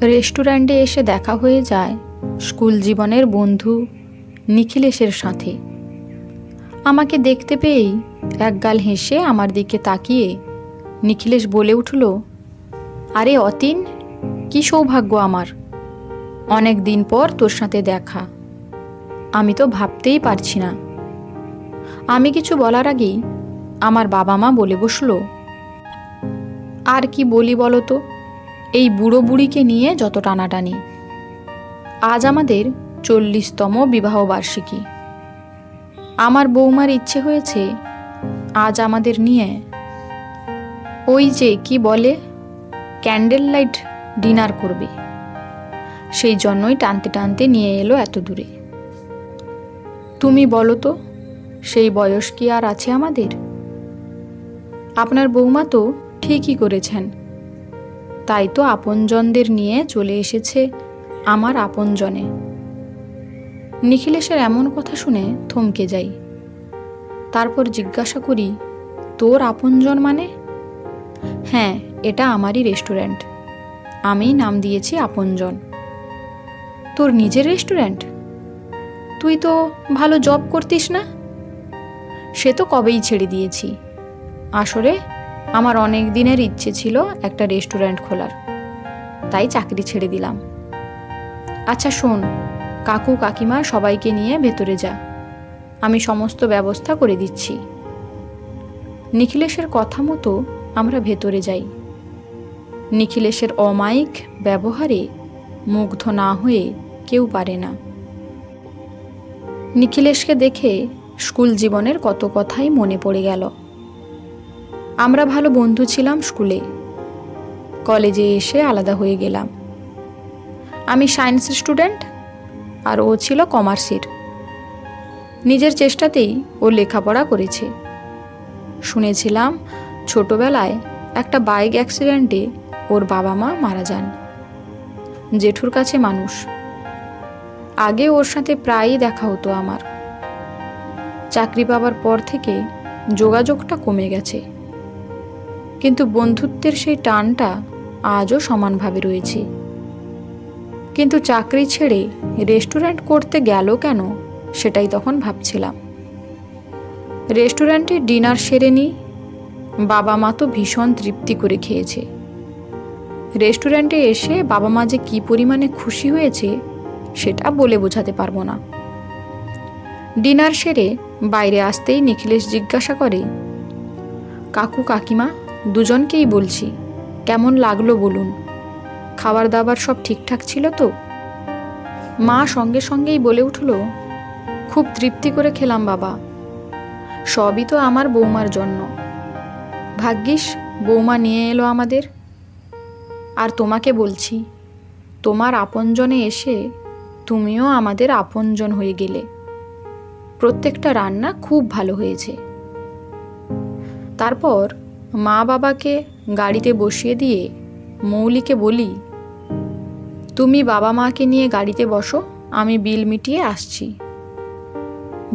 রেস্টুরেন্টে এসে দেখা হয়ে যায় স্কুল জীবনের বন্ধু নিখিলেশের সাথে। আমাকে দেখতে পেয়েই একগাল হেসে আমার দিকে তাকিয়ে নিখিলেশ বলে উঠল, আরে অতীন, কি সৌভাগ্য আমার, অনেক দিন পর তোর সাথে দেখা। আমি তো ভাবতেই পারছি না। আমি কিছু বলার আগেই আমার বাবা মা বলে বসল, আর কি বলি বলো তো, এই বুড়ো বুড়িকে নিয়ে যত টানাটানি। আজ আমাদের 40তম বিবাহবার্ষিকী। আমার বৌমার ইচ্ছে হয়েছে আজ আমাদের নিয়ে ওই যে কি বলে ক্যান্ডেল লাইট ডিনার করবে। সেই জন্যই টানতে টানতে নিয়ে এলো এত দূরে। তুমি বলো তো, সেই বয়স কি আর আছে আমাদের? আপনার বৌমা তো ঠিকই করেছেন, তাই তো আপনজনদের নিয়ে চলে এসেছে আমার আপনজনে। নিখিলেশের এমন কথা শুনে থমকে যাই। তারপর জিজ্ঞাসা করি, তোর আপনজন মানে? হ্যাঁ, এটা আমারই রেস্টুরেন্ট, আমিই নাম দিয়েছি আপনজন। তোর নিজের রেস্টুরেন্ট? তুই তো ভালো জব করতিস না? সে তো কবেই ছেড়ে দিয়েছি। আসলে আমার অনেক দিনের ইচ্ছে ছিল একটা রেস্টুরেন্ট খোলার, তাই চাকরি ছেড়ে দিলাম। আচ্ছা শোন, কাকু কাকিমা সবাইকে নিয়ে ভেতরে যা, আমি সমস্ত ব্যবস্থা করে দিচ্ছি। নিখিলেশের কথা মতো আমরা ভেতরে যাই। নিখিলেশের অমায়িক ব্যবহারে মুগ্ধ না হয়ে কেউ পারে না। নিখিলেশকে দেখে স্কুল জীবনের কত কথাই মনে পড়ে গেল। আমরা ভালো বন্ধু ছিলাম স্কুলে, কলেজে এসে আলাদা হয়ে গেলাম। আমি সায়েন্স স্টুডেন্ট আর ও ছিল কমার্সের। নিজের চেষ্টাতেই ও লেখাপড়া করেছে। শুনেছিলাম ছোটবেলায় একটা বাইক অ্যাক্সিডেন্টে ওর বাবা মা মারা যান। জেঠুর কাছে মানুষ। আগে ওর সাথে প্রায়ই দেখা হতো আমার। চাকরি পাওয়ার পর থেকে যোগাযোগটা কমে গেছে, কিন্তু বন্ধুত্বের সেই টানটা আজও সমানভাবে রয়েছে। কিন্তু চাকরি ছেড়ে রেস্টুরেন্ট করতে গেল কেন, সেটাই তখন ভাবছিলাম। রেস্টুরেন্টে ডিনার সেরে নিই, বাবা মা তো ভীষণ তৃপ্তি করে খেয়েছে। রেস্টুরেন্টে এসে বাবা মা যে কী পরিমাণে খুশি হয়েছে সেটা বলে বোঝাতে পারবো না। ডিনার সেরে বাইরে আসতেই নিখিলেশ জিজ্ঞাসা করে, কাকু কাকিমা দুজনকেই বলছি, কেমন লাগলো বলুন? খাবার দাবার সব ঠিকঠাক ছিল তো? মা সঙ্গে সঙ্গেই বলে উঠল, খুব তৃপ্তি করে খেলাম বাবা, সবই তো আমার বৌমার জন্য। ভাগ্যিস বৌমা নিয়ে এলো আমাদের। আর তোমাকে বলছি, তোমার আপনজনে এসে তুমিও আমাদের আপনজন হয়ে গেলে। প্রত্যেকটা রান্না খুব ভালো হয়েছে। তারপর মা বাবাকে গাড়িতে বসিয়ে দিয়ে মৌলিকে বলি, তুমি বাবা মাকে নিয়ে গাড়িতে বসো, আমি বিল মিটিয়ে আসছি।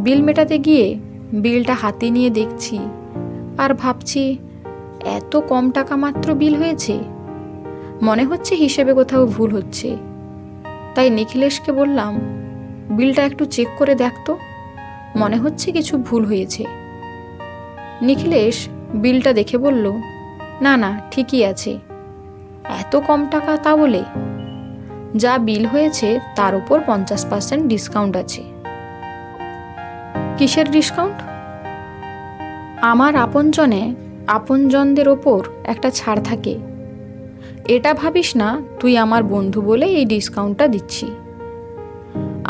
বিল মেটাতে গিয়ে বিলটা হাতে নিয়ে দেখছি আর ভাবছি, এত কম টাকা মাত্র বিল হয়েছে, মনে হচ্ছে হিসেবে কোথাও ভুল হচ্ছে। তাই নিখিলেশকে বললাম, বিলটা একটু চেক করে দেখতো, মনে হচ্ছে কিছু ভুল হয়েছে। নিখিলেশ বিলটা দেখে বলল, না না, ঠিকই আছে। এত কম টাকা তা বলে? যা বিল হয়েছে তার উপর 50% ডিসকাউন্ট আছে। কিসের ডিসকাউন্ট? আমার আপনজনে আপনজনদের ওপর একটা ছাড় থাকে। এটা ভাবিস না তুই আমার বন্ধু বলে এই ডিসকাউন্টটা দিচ্ছি।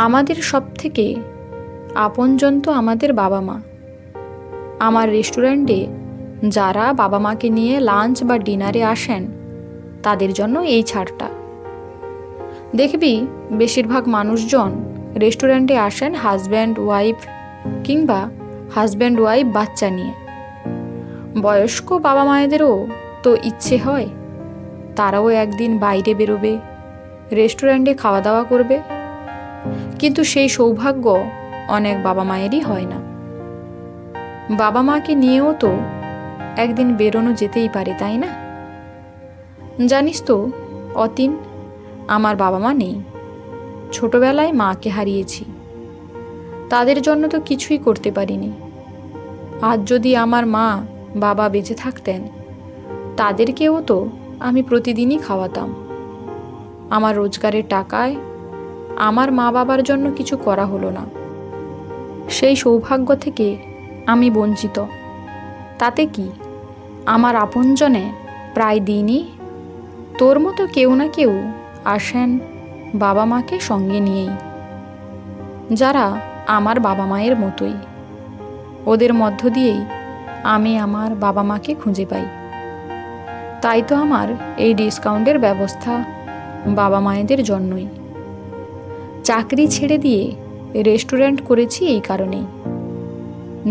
আমাদের সব থেকে আপনজন তো আমাদের বাবা মা। আমার রেস্টুরেন্টে যারা বাবা মাকে নিয়ে লাঞ্চ বা ডিনারে আসেন তাদের জন্য এই ছাড়টা। দেখবি বেশিরভাগ মানুষজন রেস্টুরেন্টে আসেন হাজব্যান্ড ওয়াইফ কিংবা হাজব্যান্ড ওয়াইফ বাচ্চা নিয়ে। বয়স্ক বাবা মায়েদেরও তো ইচ্ছে হয় তারাও একদিন বাইরে বেরোবে, রেস্টুরেন্টে খাওয়া দাওয়া করবে, কিন্তু সেই সৌভাগ্য অনেক বাবা মায়েরই হয় না। বাবা মাকে নিয়েও তো একদিন বেরোনো যেতেই পারে, তাই না? জানিস তো অতীন, আমার বাবা মা নেই। ছোটবেলায় মাকে হারিয়েছি। তাদের জন্য তো কিছুই করতে পারিনি। আজ যদি আমার মা বাবা বেঁচে থাকতেন, তাদেরকেও তো আমি প্রতিদিনই খাওয়াতাম। আমার রোজগারের টাকায় আমার মা বাবার জন্য কিছু করা হলো না। সেই সৌভাগ্য থেকে আমি বঞ্চিত। তাতে কি, আমার আপনজনে প্রায় দিনই তোর মতো কেউ না কেউ আসেন বাবা মাকে সঙ্গে নিয়েই, যারা আমার বাবা মায়ের মতোই। ওদের মধ্য দিয়েই আমি আমার বাবা মাকে খুঁজে পাই। তাই তো আমার এই ডিসকাউন্টের ব্যবস্থা বাবা মায়েদের জন্যই। চাকরি ছেড়ে দিয়ে রেস্টুরেন্ট করেছি এই কারণেই।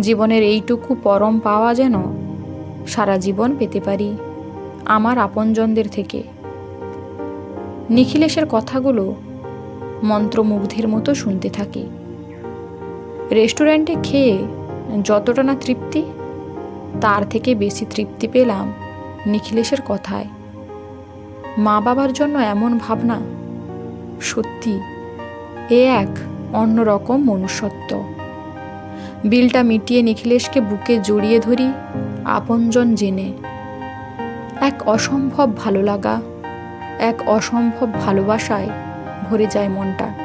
জীবনের এইটুকু পরম পাওয়া যেন সারা জীবন পেতে পারি আমার আপনজনদের থেকে। নিখিলেশের কথাগুলো মন্ত্রমুগ্ধের মতো শুনতে থাকি। রেস্টুরেন্টে খেয়ে যতটা না তৃপ্তি, তার থেকে বেশি তৃপ্তি পেলাম নিখিলেশের কথায়। মা বাবার জন্য এমন ভাবনা, সত্যি এ এক অন্যরকম মনুষ্যত্ব। বিলটা মিটিয়ে নিখিলেশকে বুকে জড়িয়ে ধরি আপনজন জেনে। এক অসম্ভব ভালো লাগা, এক অসম্ভব ভালোবাসায় ভরে যায় মনটা।